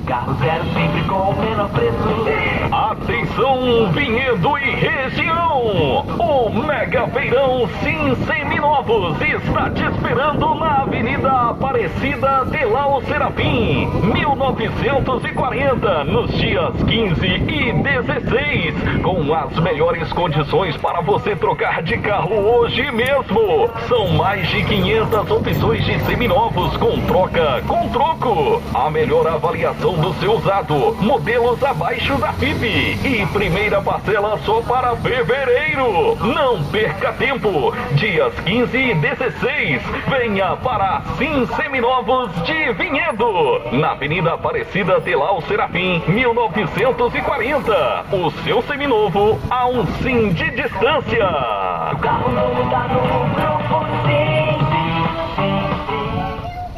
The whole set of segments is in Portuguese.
Carro zero sempre com o menor preço. Atenção, Vinhedo e região! O Mega Feirão Sim Seminovos está te esperando na Avenida Aparecida de Lau Serafim, 1940, nos dias 15 e 16, com as melhores condições para você trocar de carro hoje mesmo. São mais de 500 opções de seminovos com troca, com troco. A melhor avaliação do seu usado, modelos abaixo da FIP e primeira parcela só para fevereiro. Não perca tempo, dias 15 e 16, venha para Sim Seminovos de Vinhedo, na Avenida Aparecida de Lau Serafim, 1940. O seu seminovo a um sim de distância. O carro novo tá no grupo Sim.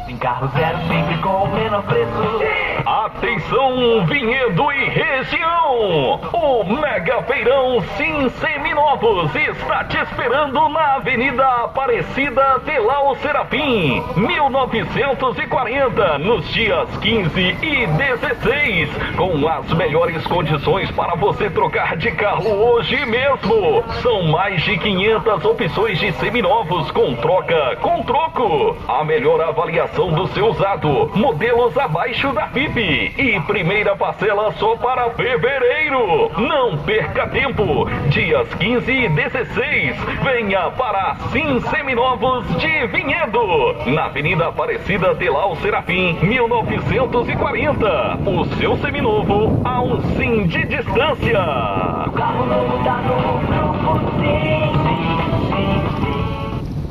Tem carro zero sempre com o menor preço. Atenção, Vinhedo e região! O Mega Feirão Sim Seminovos está te esperando na Avenida Aparecida de Lau Serafim, 1940, nos dias 15 e 16, com as melhores condições para você trocar de carro hoje mesmo. São mais de 500 opções de seminovos com troca, com troco. A melhor avaliação do seu usado, modelos abaixo da FIP e primeira parcela só para fevereiro. Não perca tempo, dias 15 e 16, venha para Sim Seminovos de Vinhedo, na Avenida Aparecida de Lau Serafim, 1940. O seu seminovo a um sim de distância. O carro novo tá no grupo Sim.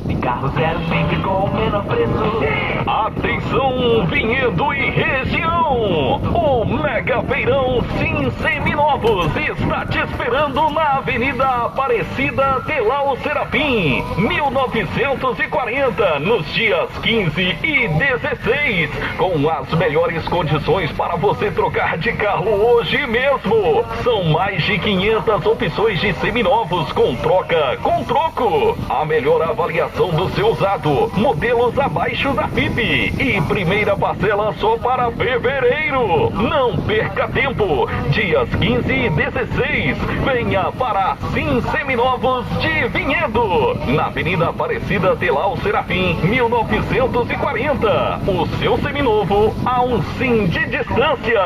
Tem carro zero sempre com o menor preço. Atenção, Vinhedo e região! O Mega Feirão Sim Seminovos está te esperando na Avenida Aparecida de Lau Serafim, 1940, nos dias 15 e 16, com as melhores condições para você trocar de carro hoje mesmo. São mais de 500 opções de seminovos com troca, com troco. A melhor avaliação do seu usado, modelos abaixo da FIP e primeira parcela só para fevereiro. Não perca tempo, dias 15 e 16, venha para Sim Seminovos de Vinhedo, na Avenida Aparecida de Lau Serafim, 1940. O seu seminovo a um sim de distância.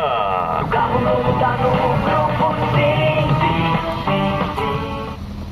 O carro novo tá no grupo Sim.